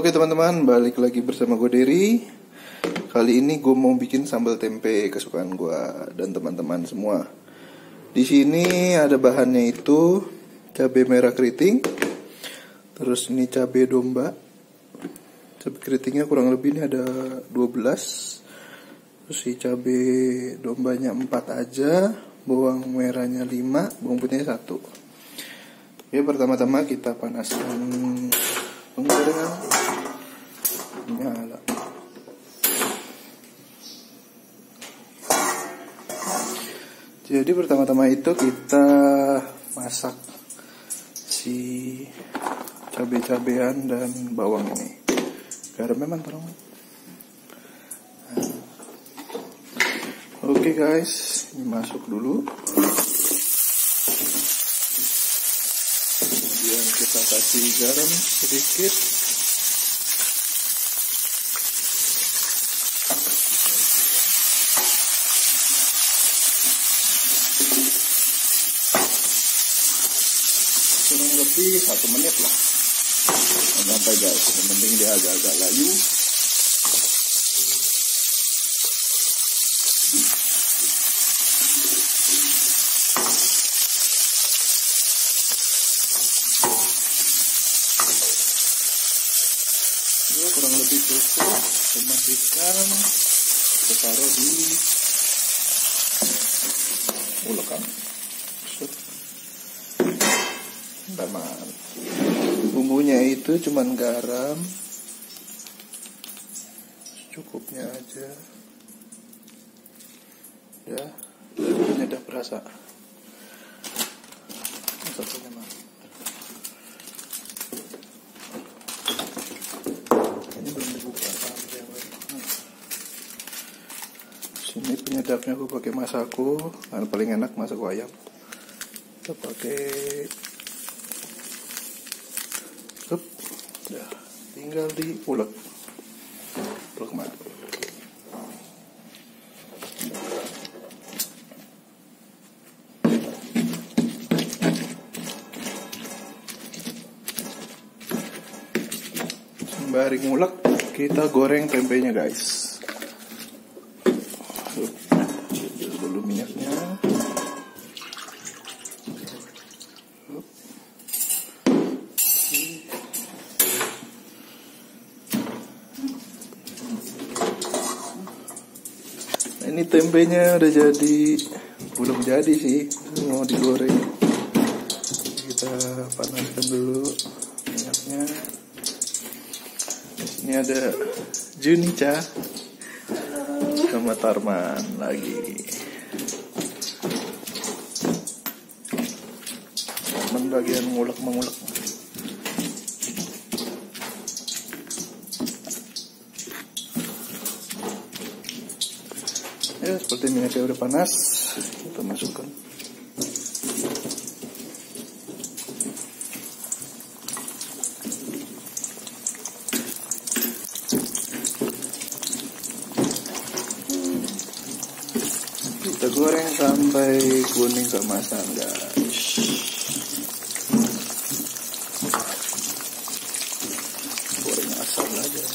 Oke teman-teman, balik lagi bersama gue Dery. Kali ini gue mau bikin sambal tempe kesukaan gue dan teman-teman semua. Di sini ada bahannya itu cabai merah keriting, terus ini cabai domba. Cabai keritingnya kurang lebih ini ada 12. Terus si cabai dombanya 4 aja, bawang merahnya 5, bawang putihnya 1. Oke, pertama-tama kita panaskan penggorengan. Nyala. Jadi pertama-tama itu kita masak si cabai-cabean dan bawang ini. Garam memang tolong. Oke guys, ini masuk dulu. Kemudian kita kasih garam sedikit. Kurang lebih 1 menit lah. Sampai guys, yang penting dia agak-agak layu. Ya, kurang lebih cukup. Matikan, kita taruh di ulekan. Teman, bumbunya itu cuman garam, cukupnya aja. Ya, ini udah berasa. Ini belum dibuka. Sini penyedapnya aku pakai masako, karena paling enak masako ayam. Kita pakai. Udah, tinggal diulek. Ulek mana? Sembari ngulek, kita goreng tempenya guys. Ambil dulu minyaknya. Ini tempenya udah jadi, belum jadi sih, mau digoreng. Kita panaskan dulu minyaknya. Ini ada Junica sama Tarman lagi. Tarman bagian mengulek. Ya, seperti minyaknya udah panas, kita masukkan. Kita goreng sampai kuning keemasan guys. Goreng asal aja.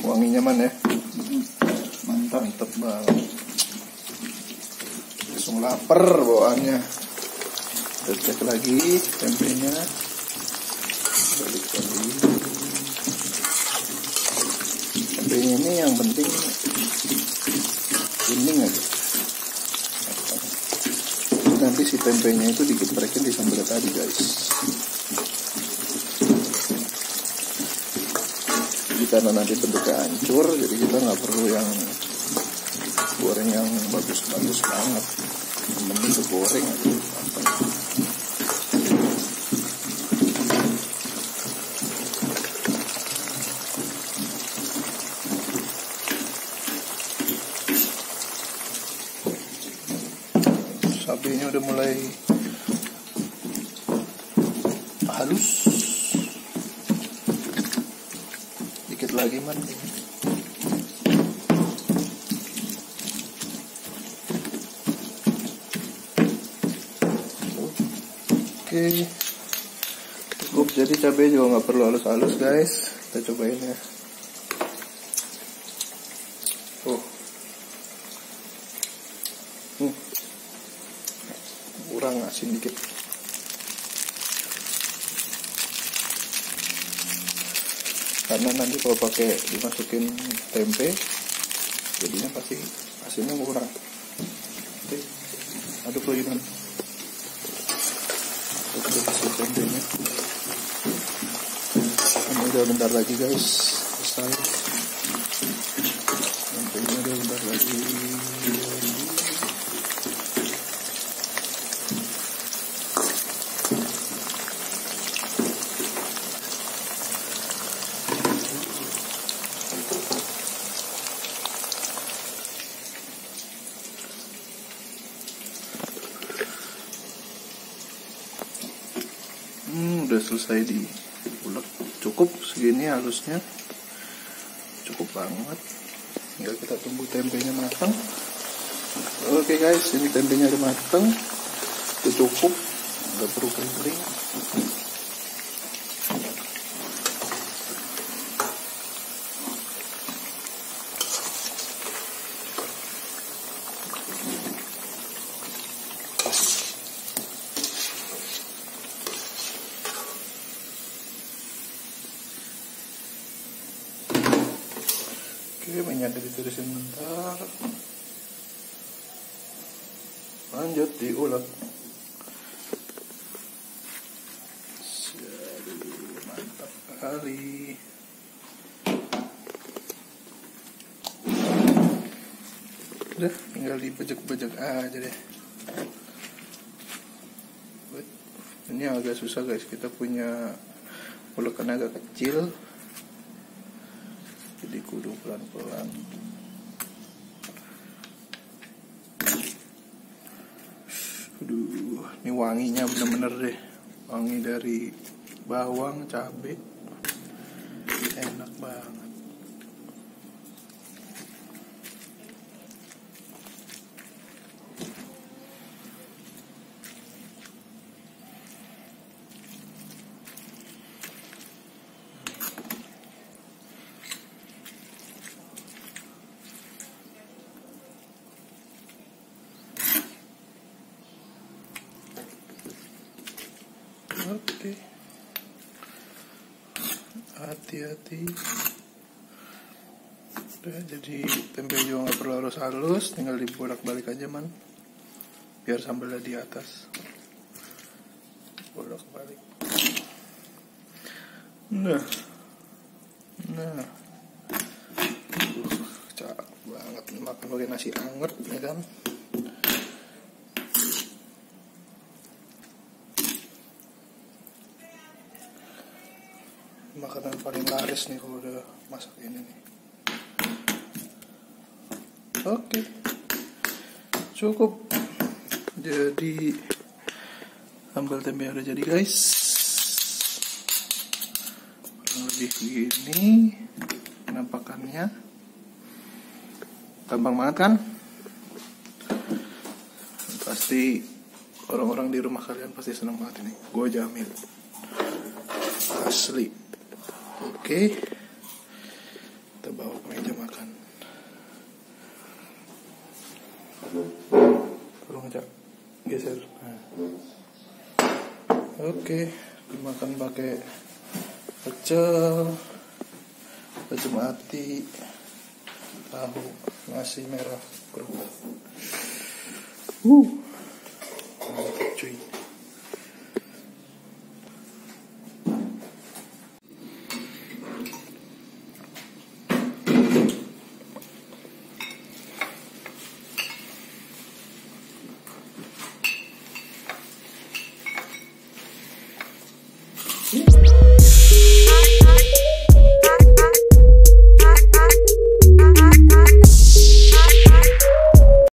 Wanginya mana ya? Mantap banget. Langsung lapar bawaannya. Kita cek lagi tempenya. Balik lagi. Tempenya ini yang penting kuning aja. Nanti si tempenya itu digeprekin di sambal tadi guys. Karena nanti bentuknya hancur, jadi kita nggak perlu yang goreng yang bagus-bagus banget, mending goreng aja. Cabenya udah mulai halus, dikit lagi man. Oke, cukup. Jadi cabai juga nggak perlu halus-halus guys. Kita cobain ya. Kurang asin dikit. Karena nanti kalau pakai dimasukin tempe, jadinya pasti asinnya kurang. Oke, aduk lagi man. Aduk tempenya. Ini udah bentar lagi guys, selesai. Tempenya udah bentar lagi. Udah selesai diulek. Cukup segini halusnya, cukup banget. Tinggal kita tunggu tempenya matang. Oke guys, ini tempenya udah matang, udah cukup, nggak perlu kering. Oke, minyaknya ditirisin bentar. Lanjut diulek. Aduh, mantap kali. Udah, tinggal dibejek-bejek aja deh. Ini agak susah guys, kita punya ulekan agak kecil. Jadi kudu pelan-pelan. Aduh, ini wanginya bener-bener deh. Wangi dari bawang, cabai, enak banget. Oke, hati-hati. Udah, jadi tempe juga nggak perlu harus halus, tinggal dibolak-balik aja man, biar sambalnya di atas. Bolak-balik. Nah, cakep banget makan pakai nasi anget ya kan. Makanan paling laris nih kalau udah masak ini nih. Oke, cukup. Jadi sambal tempe udah jadi guys. Kurang lebih begini penampakannya. Gampang banget kan? Pasti orang-orang di rumah kalian pasti senang banget ini. Gue jamin, asli. Oke, kita bawa ke meja makan. Tolong aja geser. Oke, dimakan pakai pecel mati, tahu, nasi merah, kerupuk.